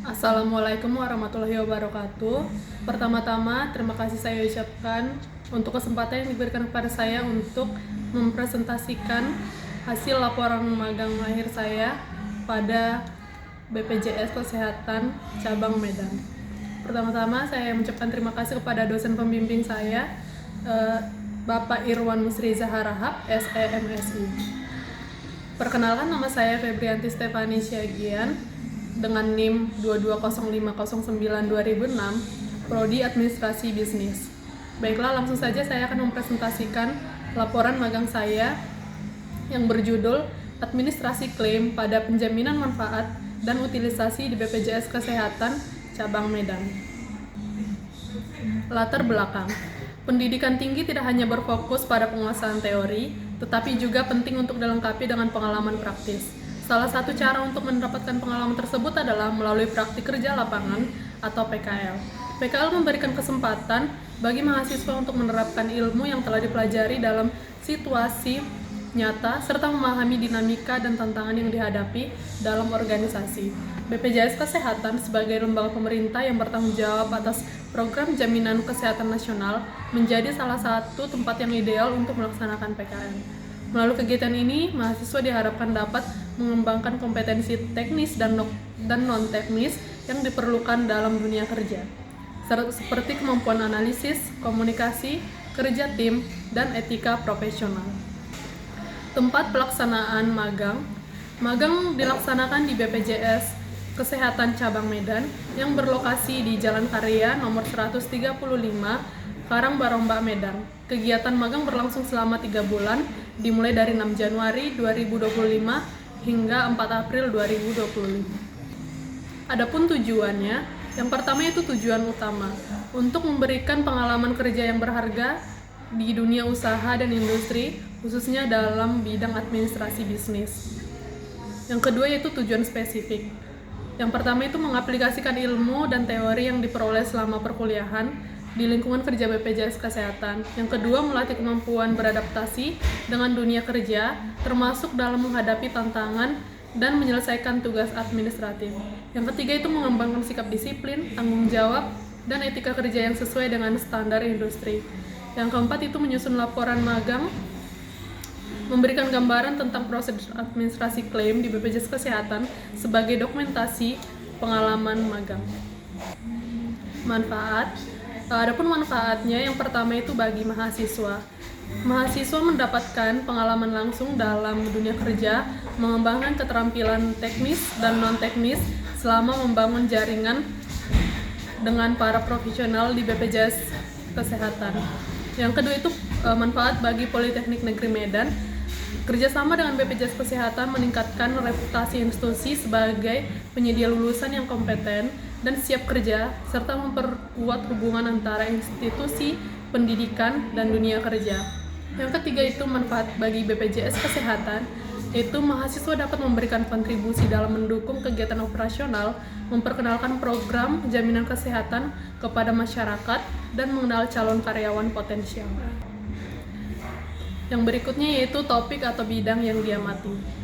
Assalamualaikum warahmatullahi wabarakatuh. Pertama-tama, terima kasih saya ucapkan untuk kesempatan yang diberikan kepada saya untuk mempresentasikan hasil laporan magang akhir saya pada BPJS Kesehatan Cabang Medan. Pertama-tama, saya mengucapkan terima kasih kepada dosen pembimbing saya, Bapak Irwan Musriza Harahap, SEMSI. Perkenalkan, nama saya Febrianti Stefani Syagian dengan NIM 220509-2006, Prodi Administrasi Bisnis. Baiklah, langsung saja saya akan mempresentasikan laporan magang saya yang berjudul Administrasi Klaim pada Penjaminan Manfaat dan Utilisasi di BPJS Kesehatan Cabang Medan. Latar belakang. Pendidikan tinggi tidak hanya berfokus pada penguasaan teori, tetapi juga penting untuk dilengkapi dengan pengalaman praktis. Salah satu cara untuk mendapatkan pengalaman tersebut adalah melalui praktik kerja lapangan atau PKL. PKL memberikan kesempatan bagi mahasiswa untuk menerapkan ilmu yang telah dipelajari dalam situasi nyata serta memahami dinamika dan tantangan yang dihadapi dalam organisasi. BPJS Kesehatan sebagai lembaga pemerintah yang bertanggung jawab atas program jaminan kesehatan nasional menjadi salah satu tempat yang ideal untuk melaksanakan PKL. Melalui kegiatan ini, mahasiswa diharapkan dapat mengembangkan kompetensi teknis dan non-teknis yang diperlukan dalam dunia kerja, seperti kemampuan analisis, komunikasi, kerja tim, dan etika profesional. Tempat pelaksanaan magang. Magang dilaksanakan di BPJS Kesehatan Cabang Medan yang berlokasi di Jalan Karya nomor 135, Karangbarombak, Medan. Kegiatan magang berlangsung selama 3 bulan, dimulai dari 6 Januari 2025 hingga 4 April 2025. Adapun tujuannya, yang pertama itu tujuan utama, untuk memberikan pengalaman kerja yang berharga di dunia usaha dan industri, khususnya dalam bidang administrasi bisnis. Yang kedua yaitu tujuan spesifik. Yang pertama itu mengaplikasikan ilmu dan teori yang diperoleh selama perkuliahan di lingkungan kerja BPJS Kesehatan. Yang kedua, melatih kemampuan beradaptasi dengan dunia kerja, termasuk dalam menghadapi tantangan dan menyelesaikan tugas administratif. Yang ketiga itu mengembangkan sikap disiplin, tanggung jawab, dan etika kerja yang sesuai dengan standar industri. Yang keempat itu menyusun laporan magang, memberikan gambaran tentang proses administrasi klaim di BPJS Kesehatan sebagai dokumentasi pengalaman magang. Manfaat. Adapun manfaatnya, yang pertama itu bagi mahasiswa. Mahasiswa mendapatkan pengalaman langsung dalam dunia kerja, mengembangkan keterampilan teknis dan non-teknis selama membangun jaringan dengan para profesional di BPJS Kesehatan. Yang kedua itu manfaat bagi Politeknik Negeri Medan. Kerjasama dengan BPJS Kesehatan meningkatkan reputasi institusi sebagai penyedia lulusan yang kompeten dan siap kerja, serta memperkuat hubungan antara institusi pendidikan dan dunia kerja. Yang ketiga itu manfaat bagi BPJS Kesehatan, yaitu mahasiswa dapat memberikan kontribusi dalam mendukung kegiatan operasional, memperkenalkan program jaminan kesehatan kepada masyarakat, dan mengenal calon karyawan potensial. Yang berikutnya yaitu topik atau bidang yang diamati.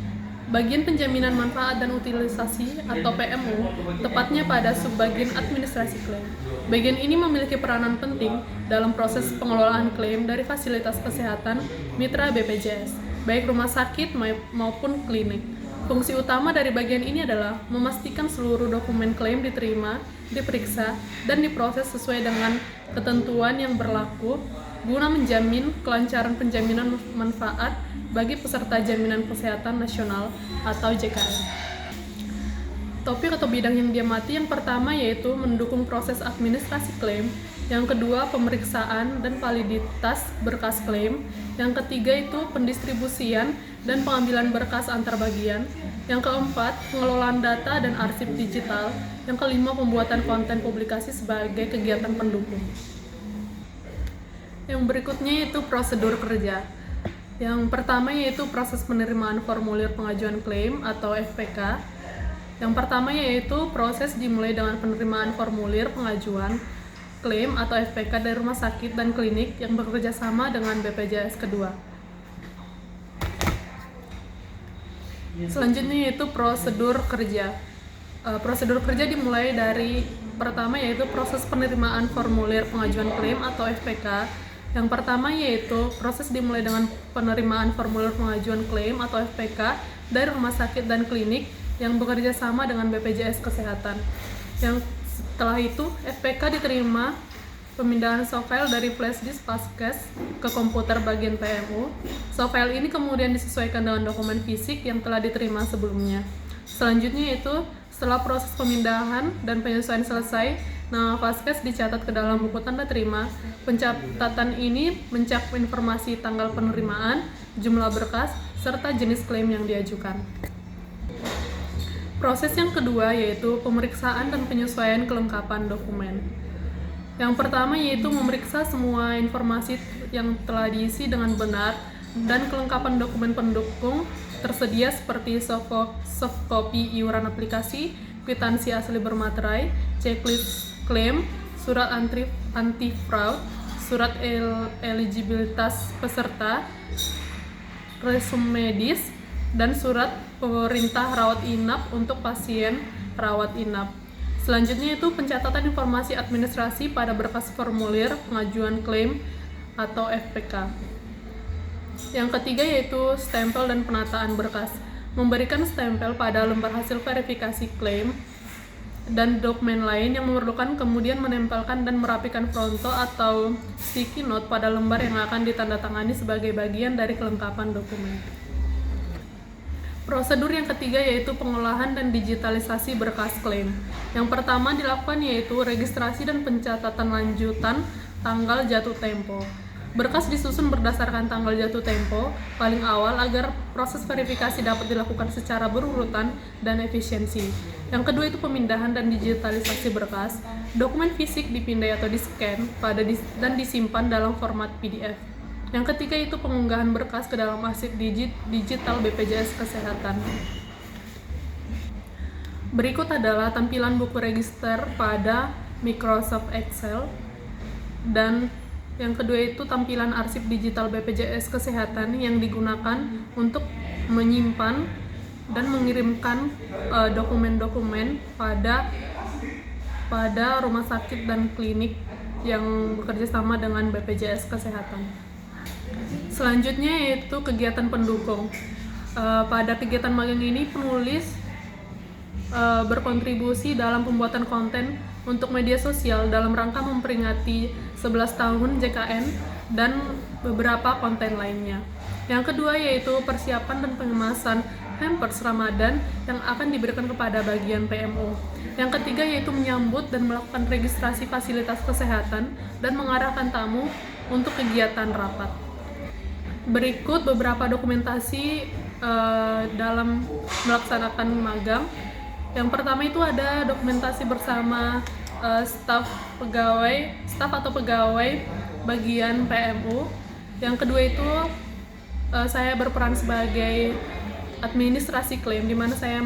Bagian penjaminan manfaat dan utilisasi atau PMU, tepatnya pada subbagian administrasi klaim. Bagian ini memiliki peranan penting dalam proses pengelolaan klaim dari fasilitas kesehatan mitra BPJS, baik rumah sakit maupun klinik. Fungsi utama dari bagian ini adalah memastikan seluruh dokumen klaim diterima, diperiksa, dan diproses sesuai dengan ketentuan yang berlaku guna menjamin kelancaran penjaminan manfaat bagi peserta jaminan kesehatan nasional atau JKN. Topik atau bidang yang diamati, yang pertama yaitu mendukung proses administrasi klaim, yang kedua pemeriksaan dan validitas berkas klaim, yang ketiga itu pendistribusian dan pengambilan berkas antar bagian, yang keempat pengelolaan data dan arsip digital, yang kelima pembuatan konten publikasi sebagai kegiatan pendukung. Yang berikutnya yaitu prosedur kerja. Yang pertama yaitu proses penerimaan formulir pengajuan klaim atau FPK. Yang pertama yaitu proses dimulai dengan penerimaan formulir pengajuan klaim atau FPK dari rumah sakit dan klinik yang bekerja sama dengan BPJS kedua. Selanjutnya yaitu prosedur kerja. Prosedur kerja dimulai dari pertama yaitu proses penerimaan formulir pengajuan klaim atau FPK. Yang pertama yaitu proses dimulai dengan penerimaan formulir pengajuan klaim atau FPK dari rumah sakit dan klinik yang bekerja sama dengan BPJS Kesehatan. Yang setelah itu FPK diterima pemindahan softfile dari flash disk Vaskes ke komputer bagian PMU. Softfile ini kemudian disesuaikan dengan dokumen fisik yang telah diterima sebelumnya. Selanjutnya yaitu setelah proses pemindahan dan penyesuaian selesai, nama Vaskes dicatat ke dalam buku tanda terima. Pencatatan ini mencakup informasi tanggal penerimaan, jumlah berkas, serta jenis klaim yang diajukan. Proses yang kedua yaitu pemeriksaan dan penyesuaian kelengkapan dokumen. Yang pertama yaitu memeriksa semua informasi yang telah diisi dengan benar dan kelengkapan dokumen pendukung tersedia seperti soft copy iuran aplikasi, kwitansi asli bermaterai, checklist klaim, surat anti fraud, surat eligibilitas peserta, resume medis, dan surat perintah rawat inap untuk pasien rawat inap. Selanjutnya itu pencatatan informasi administrasi pada berkas formulir pengajuan klaim atau FPK. Yang ketiga yaitu stempel dan penataan berkas. Memberikan stempel pada lembar hasil verifikasi klaim dan dokumen lain yang memerlukan, kemudian menempelkan dan merapikan fronto atau sticky note pada lembar yang akan ditandatangani sebagai bagian dari kelengkapan dokumen. Prosedur yang ketiga yaitu pengolahan dan digitalisasi berkas klaim. Yang pertama dilakukan yaitu registrasi dan pencatatan lanjutan tanggal jatuh tempo. Berkas disusun berdasarkan tanggal jatuh tempo paling awal agar proses verifikasi dapat dilakukan secara berurutan dan efisiensi. Yang kedua itu pemindahan dan digitalisasi berkas. Dokumen fisik dipindai atau di-scan dan disimpan dalam format PDF. Yang ketiga itu pengunggahan berkas ke dalam arsip digital BPJS Kesehatan. Berikut adalah tampilan buku register pada Microsoft Excel, dan yang kedua itu tampilan arsip digital BPJS Kesehatan yang digunakan untuk menyimpan dan mengirimkan dokumen-dokumen pada rumah sakit dan klinik yang bekerja sama dengan BPJS Kesehatan. Selanjutnya yaitu kegiatan pendukung. Pada kegiatan magang ini penulis berkontribusi dalam pembuatan konten untuk media sosial dalam rangka memperingati 11 tahun JKN dan beberapa konten lainnya. Yang kedua yaitu persiapan dan pengemasan hampers Ramadan yang akan diberikan kepada bagian PMO. Yang ketiga yaitu menyambut dan melakukan registrasi fasilitas kesehatan dan mengarahkan tamu untuk kegiatan rapat. Berikut beberapa dokumentasi dalam melaksanakan magang. Yang pertama itu ada dokumentasi bersama staf atau pegawai bagian PMU. Yang kedua itu saya berperan sebagai administrasi klaim, di mana saya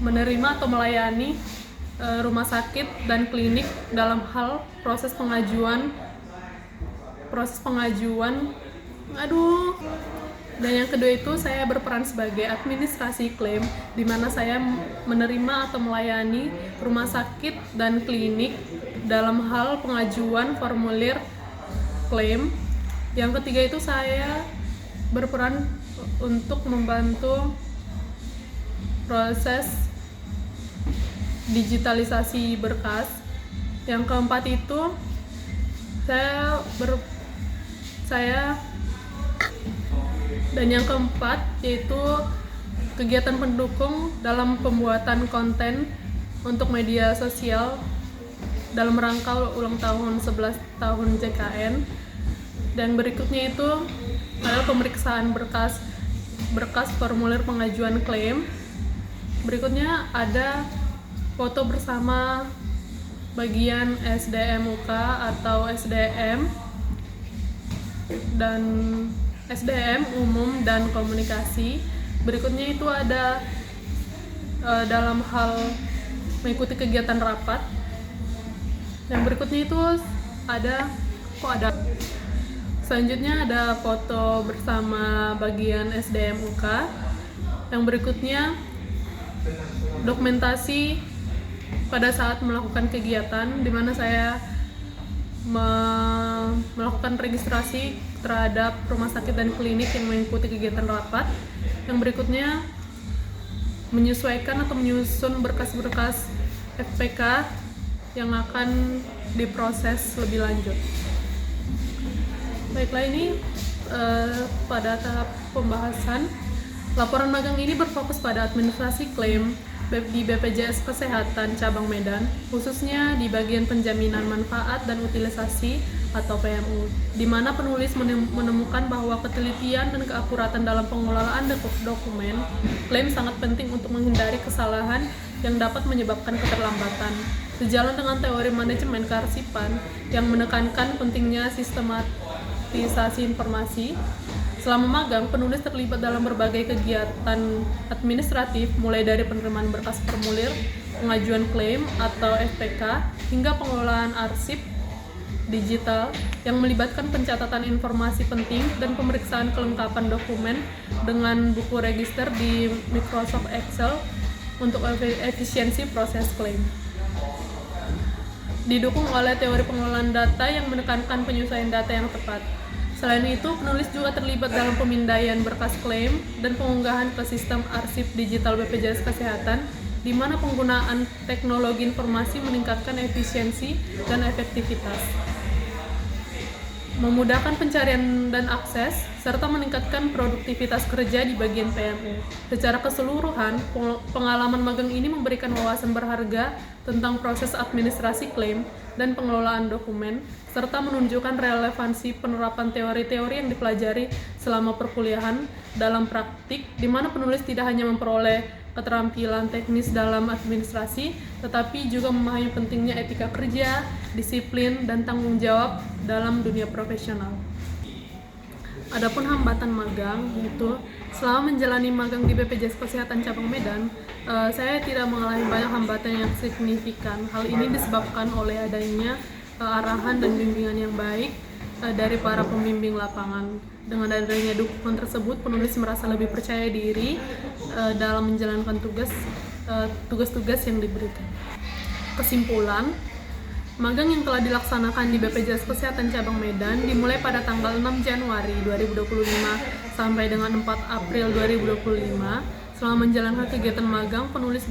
menerima atau melayani rumah sakit dan klinik dalam hal proses pengajuan dan yang kedua itu saya berperan sebagai administrasi klaim, di mana saya menerima atau melayani rumah sakit dan klinik dalam hal pengajuan formulir klaim. Yang ketiga itu saya berperan untuk membantu proses digitalisasi berkas. Yang keempat itu dan yang keempat yaitu kegiatan pendukung dalam pembuatan konten untuk media sosial dalam rangka ulang tahun 11 tahun JKN. Dan berikutnya itu adalah pemeriksaan berkas formulir pengajuan klaim. Berikutnya ada foto bersama bagian SDM UK atau SDM dan SDM umum dan komunikasi. Berikutnya itu ada dalam hal mengikuti kegiatan rapat. Yang berikutnya itu selanjutnya ada foto bersama bagian SDM UK. Yang berikutnya dokumentasi pada saat melakukan kegiatan, di mana saya melakukan registrasi terhadap rumah sakit dan klinik yang mengikuti kegiatan rapat. Yang berikutnya, menyesuaikan atau menyusun berkas-berkas FPK yang akan diproses lebih lanjut. Baiklah, ini pada tahap pembahasan. Laporan magang ini berfokus pada administrasi klaim di BPJS Kesehatan Cabang Medan, khususnya di bagian penjaminan manfaat dan utilisasi atau PMU, di mana penulis menemukan bahwa ketelitian dan keakuratan dalam pengelolaan dokumen klaim sangat penting untuk menghindari kesalahan yang dapat menyebabkan keterlambatan. Sejalan dengan teori manajemen kearsipan yang menekankan pentingnya sistematisasi informasi, selama magang, penulis terlibat dalam berbagai kegiatan administratif, mulai dari penerimaan berkas formulir, pengajuan klaim atau FPK, hingga pengelolaan arsip digital yang melibatkan pencatatan informasi penting dan pemeriksaan kelengkapan dokumen dengan buku register di Microsoft Excel untuk efisiensi proses klaim. Didukung oleh teori pengelolaan data yang menekankan penyusuan data yang tepat. Selain itu, penulis juga terlibat dalam pemindaian berkas klaim dan pengunggahan ke sistem arsip digital BPJS Kesehatan, di mana penggunaan teknologi informasi meningkatkan efisiensi dan efektivitas, memudahkan pencarian dan akses, serta meningkatkan produktivitas kerja di bagian PMU. Secara keseluruhan, pengalaman magang ini memberikan wawasan berharga tentang proses administrasi klaim dan pengelolaan dokumen, serta menunjukkan relevansi penerapan teori-teori yang dipelajari selama perkuliahan dalam praktik, di mana penulis tidak hanya memperoleh keterampilan teknis dalam administrasi, tetapi juga memahami pentingnya etika kerja, disiplin, dan tanggung jawab dalam dunia profesional. Adapun hambatan magang, yaitu selama menjalani magang di BPJS Kesehatan Cabang Medan, saya tidak mengalami banyak hambatan yang signifikan. Hal ini disebabkan oleh adanya arahan dan bimbingan yang baik dari para pembimbing lapangan. Dengan adanya dukungan tersebut, penulis merasa lebih percaya diri dalam menjalankan tugas-tugas yang diberikan. Kesimpulan, magang yang telah dilaksanakan di BPJS Kesehatan Cabang Medan dimulai pada tanggal 6 Januari 2025 sampai dengan 4 April 2025. Selama menjalankan kegiatan magang, penulis